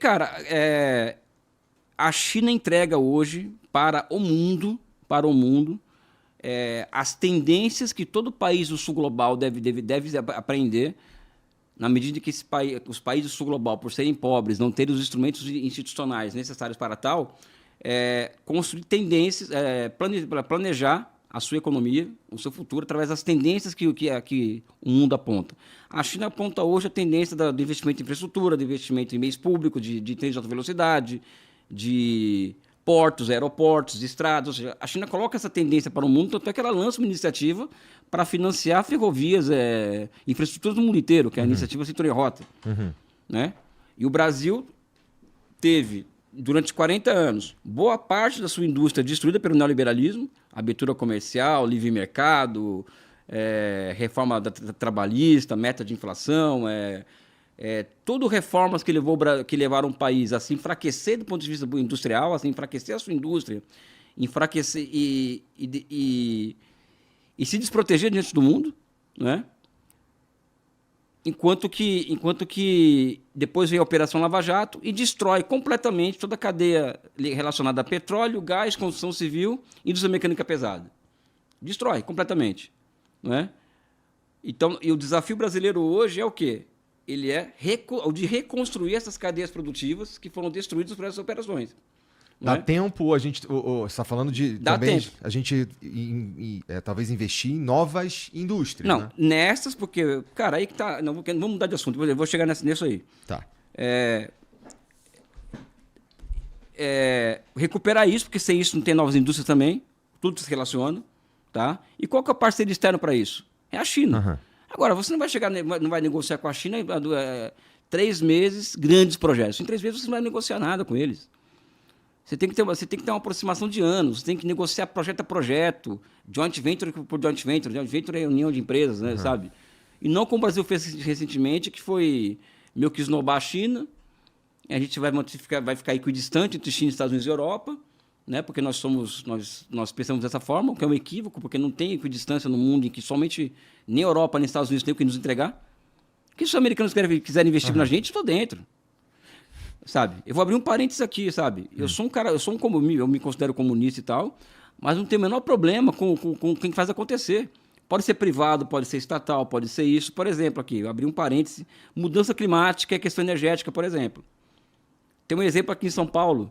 cara, a China entrega hoje para o mundo, as tendências que todo país do sul global deve aprender, na medida que os países do sul global, por serem pobres, não terem os instrumentos institucionais necessários para tal, construir tendências, planejar a sua economia, o seu futuro, através das tendências que o mundo aponta. A China aponta hoje a tendência do investimento em infraestrutura, do investimento em meios públicos, de trens de alta velocidade, de portos, aeroportos, de estradas. Ou seja, a China coloca essa tendência para o mundo, tanto é que ela lança uma iniciativa para financiar ferrovias, infraestruturas do mundo inteiro, que é a iniciativa Cintura e Rota. Né? E o Brasil teve, durante 40 anos, boa parte da sua indústria destruída pelo neoliberalismo, abertura comercial, livre mercado, reforma trabalhista, meta de inflação, tudo reformas que levaram o país a se enfraquecer do ponto de vista industrial, a se enfraquecer a sua indústria, enfraquecer e se desproteger diante do mundo, né? Enquanto que depois vem a Operação Lava Jato e destrói completamente toda a cadeia relacionada a petróleo, gás, construção civil e indústria mecânica pesada. Destrói completamente. Né? Então, e o desafio brasileiro hoje é o quê? Ele é o de reconstruir essas cadeias produtivas que foram destruídas por essas operações. Dá tempo, você está falando de Dá também tempo. A gente talvez investir em novas indústrias, não, né? Nessas, porque, cara, aí que tá. Não, vamos mudar de assunto, eu vou chegar nisso aí. Tá. Recuperar isso, porque sem isso não tem novas indústrias também, tudo se relaciona, tá? E qual que é o parceiro externo para isso? É a China. Uhum. Agora, você não vai negociar com a China 3 meses, grandes projetos. Em 3 meses você não vai negociar nada com eles. Você tem que ter uma aproximação de anos, você tem que negociar projeto a projeto, joint venture por joint venture é união de empresas, né, sabe? E não como o Brasil fez recentemente, que foi meio que esnobar a China, a gente vai ficar equidistante entre China, Estados Unidos e Europa, né, porque nós pensamos dessa forma, o que é um equívoco, porque não tem equidistância no mundo em que somente nem a Europa nem os Estados Unidos têm o que nos entregar. Porque se os americanos quiserem investir na gente, estou dentro. Sabe? Eu vou abrir um parênteses aqui, sabe? Eu sou um cara, eu me considero comunista e tal, mas não tenho o menor problema com quem faz acontecer. Pode ser privado, pode ser estatal, pode ser isso. Por exemplo, aqui, eu abri um parêntese, mudança climática e questão energética, por exemplo. Tem um exemplo aqui em São Paulo,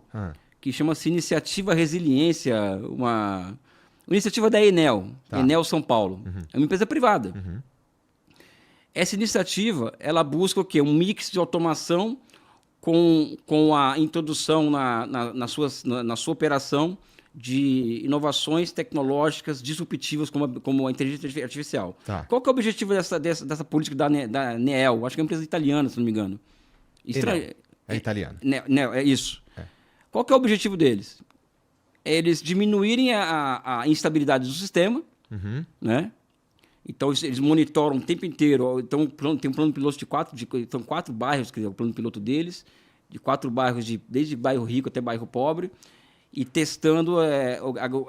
que chama-se Iniciativa Resiliência, uma iniciativa da Enel, Enel São Paulo. É uma empresa privada. Essa iniciativa, ela busca o quê? Um mix de automação com a introdução na sua operação de inovações tecnológicas disruptivas como a inteligência artificial. Tá. Qual que é o objetivo dessa política da Nel? Acho que é uma empresa italiana, se não me engano. É italiano. Nel, é isso. Qual que é o objetivo deles? Eles diminuírem a instabilidade do sistema, né? Então, eles monitoram o tempo inteiro. Então, tem um plano piloto são 4 bairros, que é o plano piloto deles, de 4 bairros, desde bairro rico até bairro pobre, e testando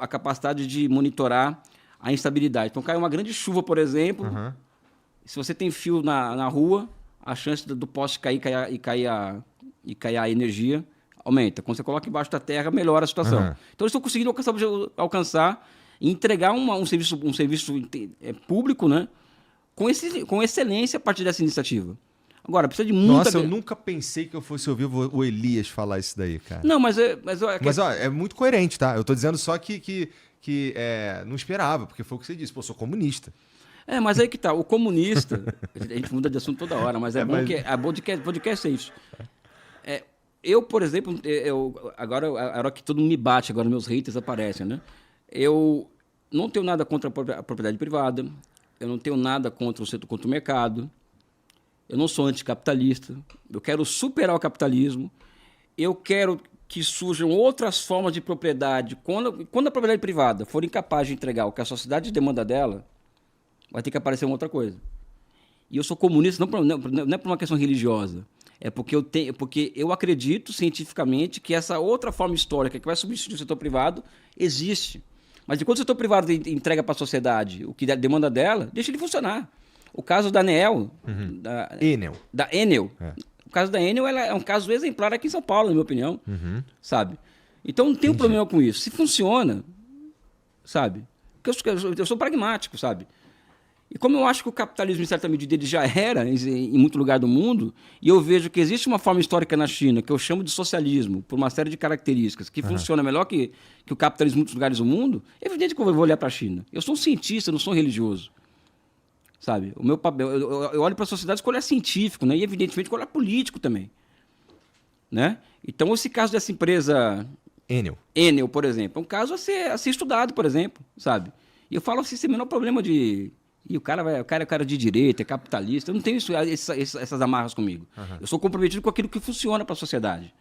a capacidade de monitorar a instabilidade. Então, cai uma grande chuva, por exemplo, se você tem fio na rua, a chance do poste cair e cair a energia aumenta. Quando você coloca embaixo da terra, melhora a situação. Então, eles estão conseguindo alcançar e entregar um serviço público, né, com excelência a partir dessa iniciativa. Agora, precisa de muita... Nossa, eu nunca pensei que eu fosse ouvir o Elias falar isso daí, cara. Não, mas ó, é muito coerente, tá? Eu tô dizendo só que não esperava, porque foi o que você disse. Pô, eu sou comunista. Mas aí que tá. O comunista... a gente muda de assunto toda hora, mas podcast é isso. Eu, por exemplo, agora a hora que todo mundo me bate, agora meus haters aparecem, né? Eu não tenho nada contra a propriedade privada, eu não tenho nada contra o mercado, eu não sou anticapitalista, eu quero superar o capitalismo, eu quero que surjam outras formas de propriedade. Quando a propriedade privada for incapaz de entregar o que a sociedade demanda dela, vai ter que aparecer uma outra coisa. E eu sou comunista não é por uma questão religiosa, é porque eu acredito cientificamente que essa outra forma histórica que vai substituir o setor privado existe. Mas enquanto o setor privado entrega para a sociedade o que demanda dela, deixa ele funcionar. O caso da Enel, da Enel, caso da Enel ela é um caso exemplar aqui em São Paulo, na minha opinião, sabe? Então não tem um problema com isso. Se funciona, sabe? Porque eu sou pragmático, sabe? E como eu acho que o capitalismo, em certa medida, ele já era em muito lugar do mundo, e eu vejo que existe uma forma histórica na China, que eu chamo de socialismo, por uma série de características, que funciona melhor que o capitalismo em muitos lugares do mundo, é evidente que eu vou olhar para a China. Eu sou um cientista, eu não sou um religioso. Sabe? O meu papel, eu olho para a sociedade com olhar científico, né? E, evidentemente, com olhar político também. Né? Então, esse caso dessa empresa... Enel, por exemplo, é um caso a ser estudado, por exemplo, sabe? E eu falo assim, sem o menor problema de... E o cara é cara de direita, é capitalista. Eu não tenho essas amarras comigo. Eu sou comprometido com aquilo que funciona para a sociedade.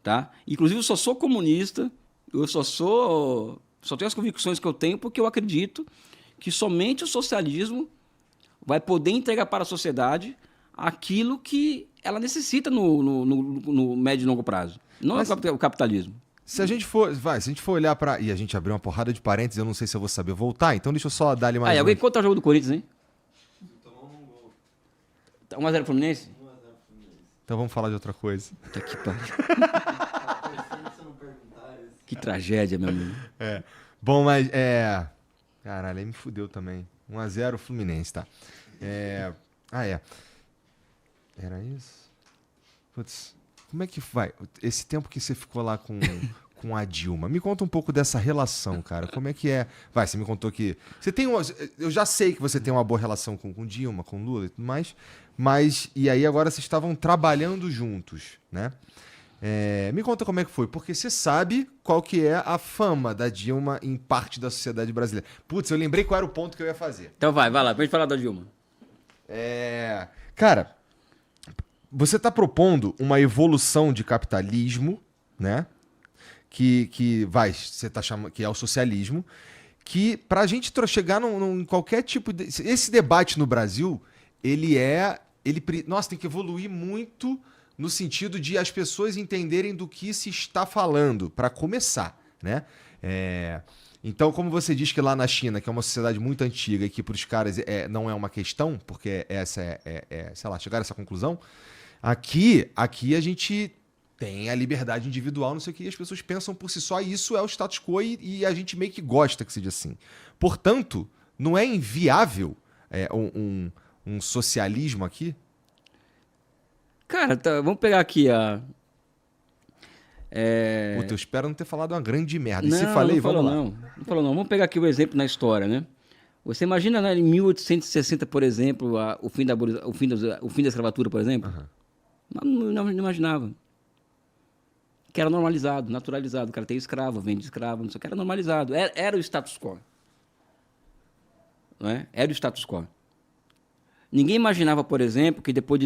Tá? Inclusive, eu só sou comunista, só tenho as convicções que eu tenho porque eu acredito que somente o socialismo vai poder entregar para a sociedade aquilo que ela necessita no médio e longo prazo. Não é o capitalismo. Se a gente for olhar para... E a gente abriu uma porrada de parênteses, eu não sei se eu vou saber voltar, então deixa eu só dar ali mais... alguém conta o jogo do Corinthians, hein? Tomou um gol. 1x0 Fluminense? 1x0 Fluminense. Então vamos falar de outra coisa. Puta que pariu. Que tragédia, meu amigo. Bom, mas... Caralho, aí me fudeu também. 1x0 Fluminense, tá? Era isso? Putz... Como é que vai? Esse tempo que você ficou lá com a Dilma, me conta um pouco dessa relação, cara. Como é que é? Vai, você me contou que... Eu já sei que você tem uma boa relação com Dilma, com Lula e tudo mais, mas... E aí agora vocês estavam trabalhando juntos, né? Me conta como é que foi, porque você sabe qual que é a fama da Dilma em parte da sociedade brasileira. Putz, eu lembrei qual era o ponto que eu ia fazer. Então vai lá, pra gente falar da Dilma. Cara... Você está propondo uma evolução de capitalismo, né? Você tá chamando, que é o socialismo, que para a gente chegar em qualquer tipo de... Esse debate no Brasil, nossa, tem que evoluir muito no sentido de as pessoas entenderem do que se está falando, para começar, né? Então, como você diz que lá na China, que é uma sociedade muito antiga e que para os caras não é uma questão, porque sei lá, chegar a essa conclusão... Aqui a gente tem a liberdade individual, não sei o que, e as pessoas pensam por si só, e isso é o status quo, e a gente meio que gosta que seja assim. Portanto, não é inviável um socialismo aqui? Cara, vamos pegar aqui a... Puta, eu espero não ter falado uma grande merda. Não, e se falei, vamos lá. Não falou não. Vamos pegar aqui o exemplo na história, né? Você imagina, né, em 1860, por exemplo, o fim da escravatura, por exemplo? Não imaginava. Que era normalizado, naturalizado. O cara tem escravo, vende escravo, não sei o que. Era normalizado. Era o status quo. Não é? Era o status quo. Ninguém imaginava, por exemplo, que depois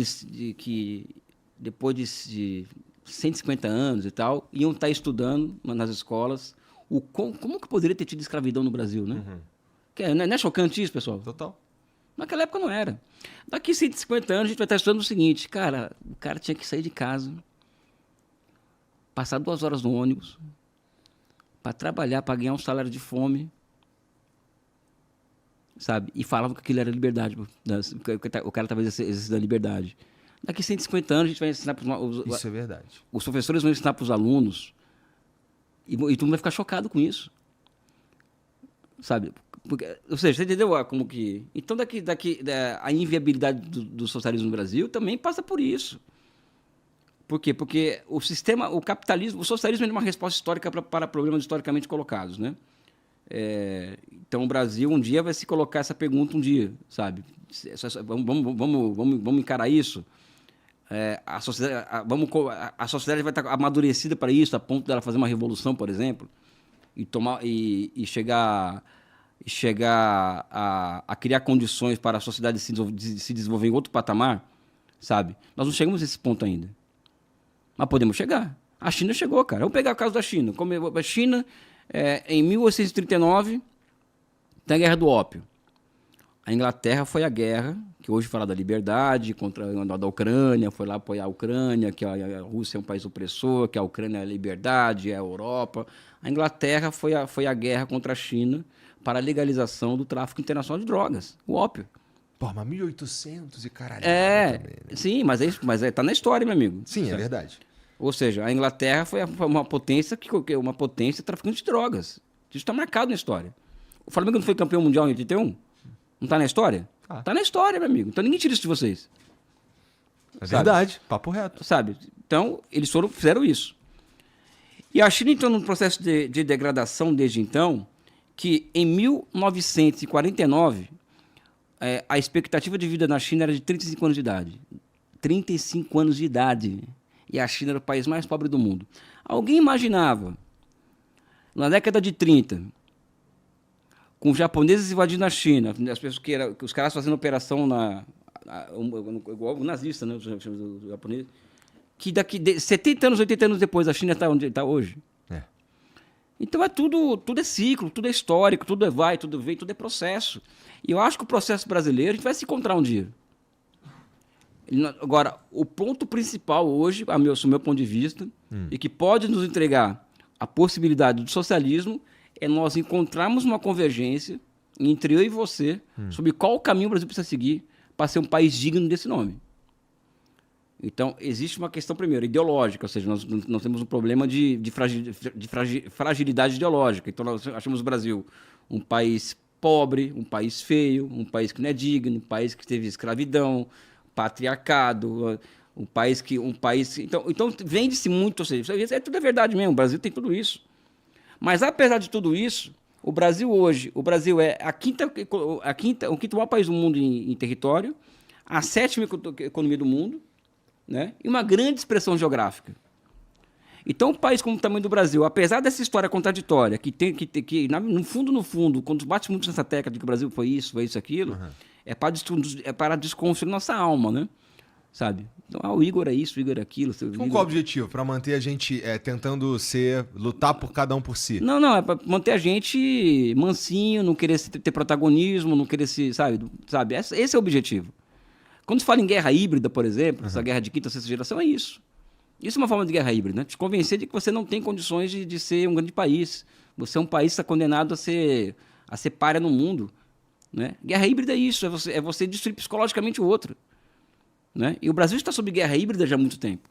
de 150 anos e tal, iam estar estudando nas escolas como que poderia ter tido escravidão no Brasil, né? Não é chocante isso, pessoal? Total. Naquela época não era. Daqui 150 anos a gente vai estar estudando o seguinte, cara, o cara tinha que sair de casa, passar 2 horas no ônibus, para trabalhar, para ganhar um salário de fome, sabe? E falavam que aquilo era liberdade, o cara estava exercendo a liberdade. Daqui 150 anos a gente vai ensinar para Isso é verdade. Os professores vão ensinar para os alunos e todo mundo vai ficar chocado com isso, sabe? Ou seja, você entendeu como que... Então, a inviabilidade do socialismo no Brasil também passa por isso. Por quê? Porque o capitalismo, o socialismo é uma resposta histórica para problemas historicamente colocados, né? Então, o Brasil um dia vai se colocar essa pergunta sabe? Vamos encarar isso? A sociedade vai estar amadurecida para isso, a ponto dela fazer uma revolução, por exemplo, e chegar a criar condições para a sociedade se desenvolver em outro patamar, sabe? Nós não chegamos a esse ponto ainda. Mas podemos chegar. A China chegou, cara. Vamos pegar o caso da China. A China, em 1839, tem a Guerra do Ópio. A Inglaterra foi a guerra, que hoje fala da liberdade, contra a Ucrânia, foi lá apoiar a Ucrânia, que a Rússia é um país opressor, que a Ucrânia é a liberdade, é a Europa. A Inglaterra foi a guerra contra a China para a legalização do tráfico internacional de drogas, o ópio. Pô, mas 1800 e caralho. É, Também, né? sim, tá na história, meu amigo. Sim, é verdade. Ou seja, a Inglaterra foi uma potência uma potência traficante de drogas. Isso está marcado na história. O Flamengo não foi campeão mundial em 81? Não está na história? Ah. Tá na história, meu amigo. Então ninguém tira isso de vocês. É verdade, papo reto. Sabe? Então, eles fizeram isso. E a China entrou num processo de degradação desde então, que em 1949, a expectativa de vida na China era de 35 anos de idade. 35 anos de idade. E a China era o país mais pobre do mundo. Alguém imaginava, na década de 30, com os japoneses invadindo a China, as pessoas que os caras fazendo operação igual o nazista, né, os japoneses, que daqui 70 anos, 80 anos depois, a China está onde está hoje. É. Então tudo é ciclo, tudo é histórico, tudo é vai, tudo vem, tudo é processo. E eu acho que o processo brasileiro, a gente vai se encontrar um dia. Agora, o ponto principal hoje, sob meu ponto de vista, e que pode nos entregar a possibilidade do socialismo, é nós encontrarmos uma convergência entre eu e você sobre qual o caminho o Brasil precisa seguir para ser um país digno desse nome. Então, existe uma questão, primeiro, ideológica, ou seja, nós temos um problema de fragilidade ideológica. Então, nós achamos o Brasil um país pobre, um país feio, um país que não é digno, um país que teve escravidão, patriarcado, um país que... Então vende-se muito, ou seja, tudo é verdade mesmo, o Brasil tem tudo isso. Mas, apesar de tudo isso, o Brasil é o quinto maior país do mundo em território, a 7ª economia do mundo, né? E uma grande expressão geográfica. Então, um país como o tamanho do Brasil, apesar dessa história contraditória, que no fundo, quando bate muito nessa tecla de que o Brasil foi isso, aquilo, é para desconstruir nossa alma, né? Sabe? Então, o Igor é isso, o Igor é aquilo. Qual o objetivo? Para manter a gente tentando lutar por cada um por si? Não, é para manter a gente mansinho, não querer ter protagonismo, não querer se, sabe? Esse é o objetivo. Quando se fala em guerra híbrida, por exemplo, essa guerra de quinta, sexta geração, é isso. Isso é uma forma de guerra híbrida, né? Te convencer de que você não tem condições de ser um grande país. Você é um país que está condenado a ser pária no mundo, né? Guerra híbrida é isso, é você destruir psicologicamente o outro, né? E o Brasil está sob guerra híbrida já há muito tempo.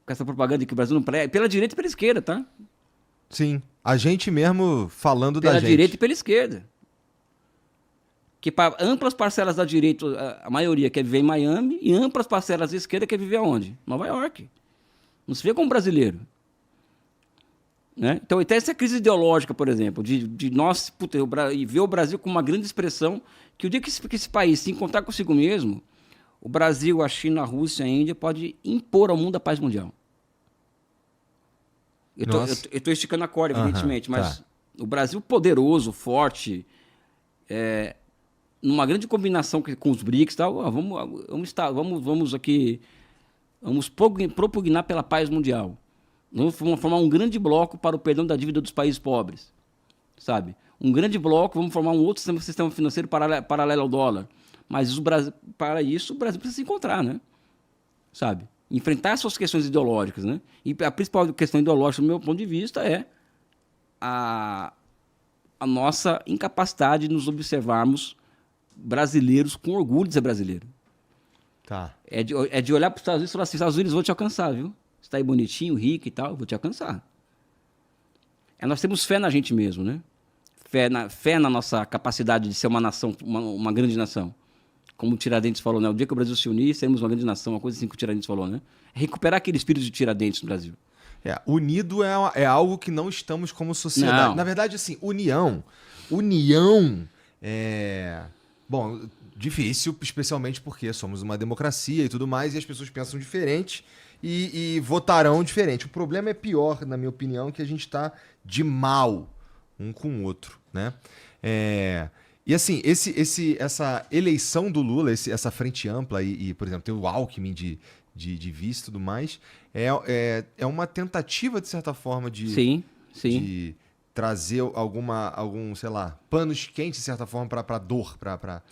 Com essa propaganda de que o Brasil não prega, pela direita e pela esquerda, tá? Sim, a gente mesmo falando da gente. Pela direita e pela esquerda. Que para amplas parcelas da direita, a maioria quer viver em Miami, e amplas parcelas da esquerda quer viver aonde? Nova York. Não se vê como brasileiro. Né? Então, até essa crise ideológica, por exemplo, de nós ver o Brasil como uma grande expressão, que o dia que esse país se encontrar consigo mesmo, o Brasil, a China, a Rússia, a Índia pode impor ao mundo a paz mundial. Eu estou esticando a corda, evidentemente, mas o Brasil poderoso, forte, numa grande combinação com os BRICS, tal, vamos propugnar pela paz mundial. Vamos formar um grande bloco para o perdão da dívida dos países pobres, sabe? Um grande bloco, vamos formar um outro sistema financeiro paralelo ao dólar. Mas para isso, o Brasil precisa se encontrar, né? Sabe? Enfrentar suas questões ideológicas, né? E a principal questão ideológica, do meu ponto de vista, é a nossa incapacidade de nos observarmos brasileiros com orgulho de ser brasileiro. Tá. É de olhar para os Estados Unidos e falar assim: Estados Unidos, vou te alcançar, viu? Você está aí bonitinho, rico e tal, eu vou te alcançar. Nós temos fé na gente mesmo, né? Fé na nossa capacidade de ser uma nação, uma grande nação. Como o Tiradentes falou, né? O dia que o Brasil se unir, seremos uma grande nação, uma coisa assim que o Tiradentes falou, né? Recuperar aquele espírito de Tiradentes no Brasil. Unido é algo que não estamos como sociedade. Não. Na verdade, assim, união é... Bom, difícil, especialmente porque somos uma democracia e tudo mais, e as pessoas pensam diferente e votarão diferente. O problema é pior, na minha opinião, que a gente está de mal um com o outro, né? E assim, essa eleição do Lula, essa frente ampla e, por exemplo, tem o Alckmin de vice e tudo mais, é uma tentativa, de certa forma, Sim. de trazer algum, sei lá, panos quentes, de certa forma, para dor, para...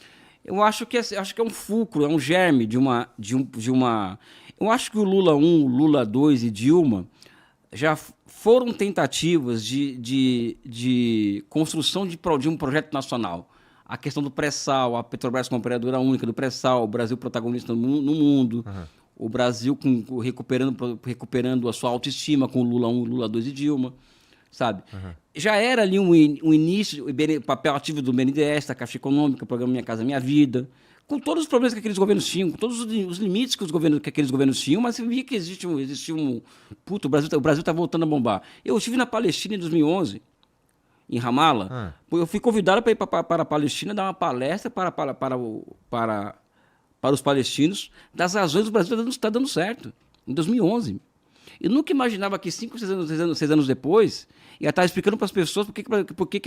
Eu acho que é um fulcro, é um germe de uma... Eu acho que o Lula 1, o Lula 2 e Dilma já foram tentativas de construção de um projeto nacional. a questão do pré-sal, a Petrobras como operadora única do pré-sal, o Brasil protagonista no mundo, o Brasil recuperando a sua autoestima com o Lula 1, Lula 2 e Dilma, sabe? Já era ali um início, o papel ativo do BNDES, da Caixa Econômica, o programa Minha Casa Minha Vida, com todos os problemas que aqueles governos tinham, com todos os limites que aqueles governos tinham, mas você via que existia um... Puta, o Brasil está voltando a bombar. Eu estive na Palestina em 2011, em Ramallah. Eu fui convidado para ir para a Palestina dar uma palestra para os palestinos das razões do Brasil estar dando certo, em 2011. Eu nunca imaginava que 5, 6 anos depois ia estar explicando para as pessoas por que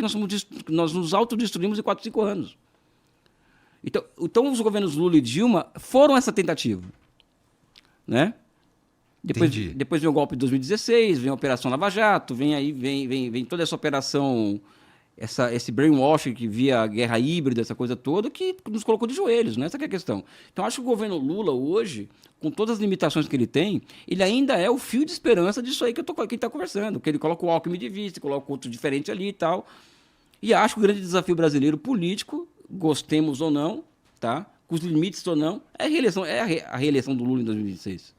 nós nos autodestruímos em 4, 5 anos. Então os governos Lula e Dilma foram essa tentativa, né? Depois vem o golpe de 2016, vem a Operação Lava Jato, vem toda essa operação, esse brainwashing que via a guerra híbrida, essa coisa toda, que nos colocou de joelhos, né? Essa que é a questão. Então acho que o governo Lula hoje, com todas as limitações que ele tem, ele ainda é o fio de esperança disso aí que a gente está conversando, que ele coloca o Alckmin de vista, coloca outro diferente ali e tal. E acho que o grande desafio brasileiro político, gostemos ou não, tá? Com os limites ou não, é a reeleição do Lula em 2026.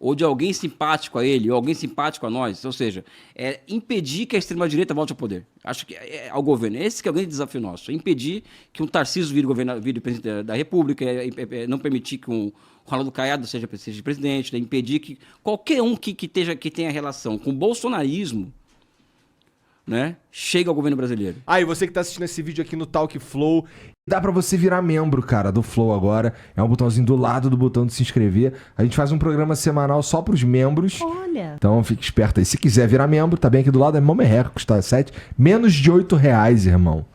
Ou de alguém simpático a ele, ou alguém simpático a nós. Ou seja, é impedir que a extrema-direita volte ao poder. Acho que ao governo. Esse que é o grande desafio nosso. É impedir que um Tarcísio vire presidente da República, não permitir que um Ronaldo Caiado seja presidente, é impedir que qualquer um que tenha relação com o bolsonarismo, né, chega ao governo brasileiro. E você que tá assistindo esse vídeo aqui no Talk Flow, dá pra você virar membro, cara, do Flow agora. É um botãozinho do lado do botão de se inscrever. A gente faz um programa semanal só pros membros. Olha. Então fique esperto aí. Se quiser virar membro, tá bem aqui do lado, é mão merreca, custa menos de R$8, irmão.